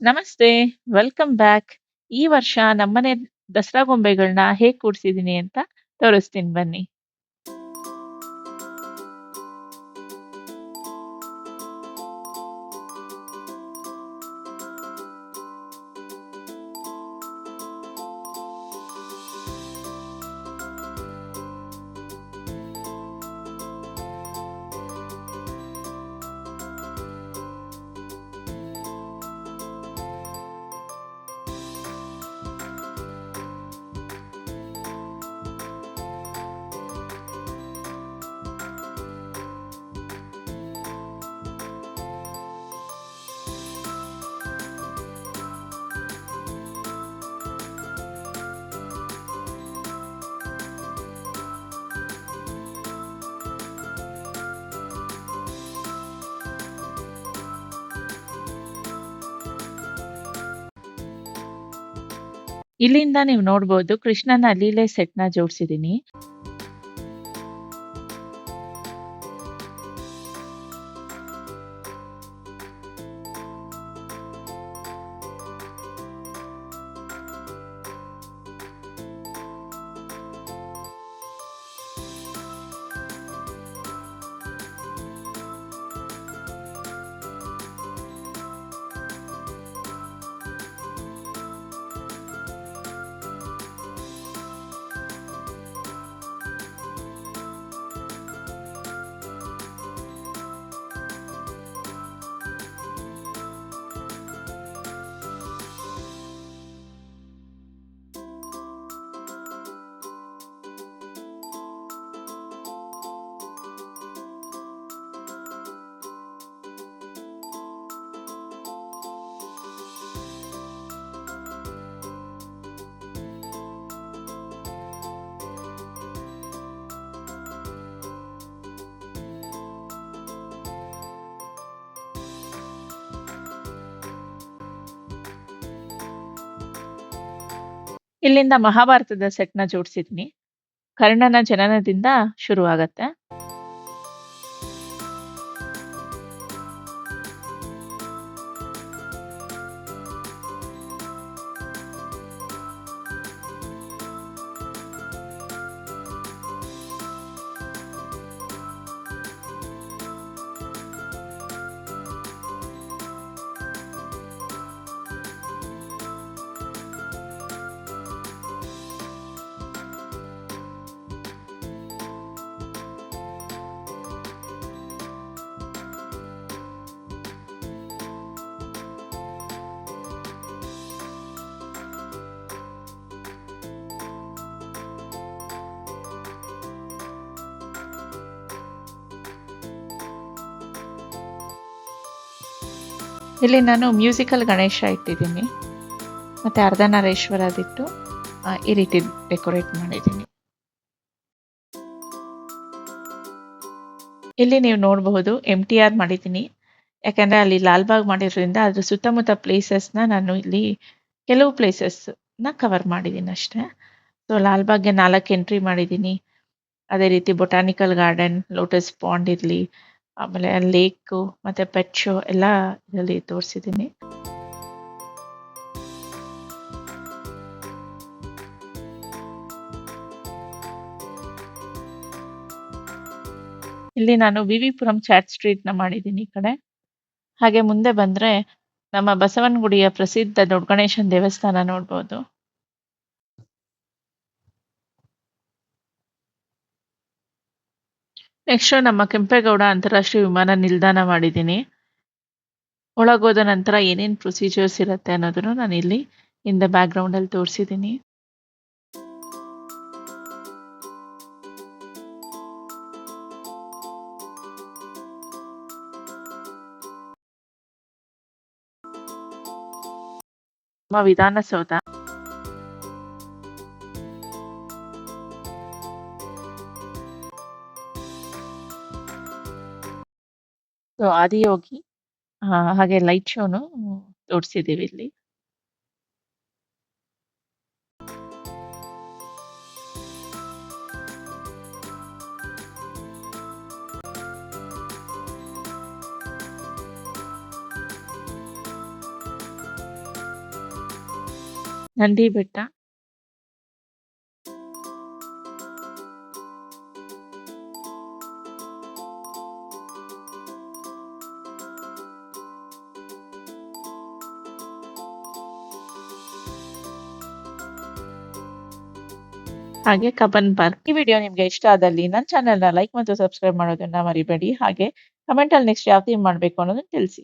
ನಮಸ್ತೆ, welcome back. ಈ ವರ್ಷ ನಮ್ಮನೆ ದಸರಾ ಗೊಂಬೆಗಳನ್ನ ಹೇಗ್ ಕೂಡ್ಸಿದೀನಿ ಅಂತ ತೋರಿಸ್ತೀನಿ ಬನ್ನಿ. ಇಲ್ಲಿಂದ ನೀವು ನೋಡ್ಬೋದು ಕೃಷ್ಣನ ಲೀಲೆ ಸೆಟ್‌ನ ಜೋಡ್ಸಿದೀನಿ. ಇಲ್ಲಿಂದ ಮಹಾಭಾರತದ ಸೆಟ್‌ನ ಜೋಡ್ಸಿದೀನಿ. ಕರ್ಣನ ಜನನದಿಂದ ಶುರುವಾಗತ್ತೆ. ಇಲ್ಲಿ ನಾನು ಮ್ಯೂಸಿಕಲ್ ಗಣೇಶ ಇಟ್ಟಿದ್ದೀನಿ. ಮತ್ತೆ ಅರ್ಧನಾರೀಶ್ವರದಿಟ್ಟು ಈ ರೀತಿ ಡೆಕೋರೇಟ್ ಮಾಡಿದ್ದೀನಿ. ಇಲ್ಲಿ ನೀವು ನೋಡಬಹುದು MTR ಮಾಡಿದ್ದೀನಿ. ಯಾಕಂದ್ರೆ ಅಲ್ಲಿ ಲಾಲ್‌ಬಾಗ್ ಮಾಡಿರೋದ್ರಿಂದ ಅದ್ರ ಸುತ್ತಮುತ್ತ ಪ್ಲೇಸಸ್‌ನ ನಾನು ಇಲ್ಲಿ ಕೆಲವು ಪ್ಲೇಸಸ್‌ನ ಕವರ್ ಮಾಡಿದ್ದೀನಿ ಅಷ್ಟೇ. ಸೊ ಲಾಲ್‌ಬಾಗ್‌ಗೆ 4 ಎಂಟ್ರಿ ಮಾಡಿದ್ದೀನಿ. ಅದೇ ರೀತಿ ಬೊಟಾನಿಕಲ್ ಗಾರ್ಡನ್, ಲೋಟಸ್ ಪಾಂಡ್ ಇರ್ಲಿ, ಆಮೇಲೆ ಲೇಕು ಮತ್ತೆ ಪೆಟ್ ಶೋ ಎಲ್ಲ ಇದರಲ್ಲಿ ತೋರಿಸಿದ್ದೀನಿ. ಇಲ್ಲಿ ನಾನು ವಿವಿಪುರಂ ಚಾಟ್ ಸ್ಟ್ರೀಟ್‌ನ ಮಾಡಿದ್ದೀನಿ ಈ ಕಡೆ. ಹಾಗೆ ಮುಂದೆ ಬಂದ್ರೆ ನಮ್ಮ ಬಸವನಗುಡಿಯ ಪ್ರಸಿದ್ಧ ದೊಡ್ಡ ಗಣೇಶನ ದೇವಸ್ಥಾನ ನೋಡ್ಬೋದು. ನೆಕ್ಸ್ಟ್ ನಮ್ಮ ಕೆಂಪೇಗೌಡ ಅಂತಾರಾಷ್ಟ್ರೀಯ ವಿಮಾನ ನಿಲ್ದಾಣ ಮಾಡಿದ್ದೀನಿ. ಒಳಗೋದ ನಂತರ ಏನೇನ್ ಪ್ರೊಸೀಜರ್ಸ್ ಇರುತ್ತೆ ಅನ್ನೋದನ್ನು ನಾನು ಇಲ್ಲಿ ಇನ್ ದ ಬ್ಯಾಕ್ ಗ್ರೌಂಡ್ ಅಲ್ಲಿ ತೋರಿಸಿದ್ದೀನಿ. ನಮ್ಮ ವಿಧಾನಸೌಧ. ಸೊ ಆದಿಯೋಗಿ ಹಾಗೆ ಲೈಟ್ ಶೋನು ತೋರಿಸಿದ್ದೀವಿ ಇಲ್ಲಿ. ನಂದಿ ಬೆಟ್ಟ. ಹಾಗೆ ಕಬ್ಬನ್ ಪಾರ್ಕ್. ಈ ವಿಡಿಯೋ ನಿಮ್ಗೆ ಇಷ್ಟ ಆದಲ್ಲಿ ನನ್ನ ಚಾನೆಲ್‌ನ ಲೈಕ್ ಮತ್ತು ಸಬ್ಸ್ಕ್ರೈಬ್ ಮಾಡೋದನ್ನ ಮರಿಬೇಡಿ. ಹಾಗೆ ಕಮೆಂಟಲ್ಲಿ ನೆಕ್ಸ್ಟ್ ಯಾವ ಥೀಮ್ ಮಾಡ್ಬೇಕು ಅನ್ನೋದನ್ನ ತಿಳಿಸಿ.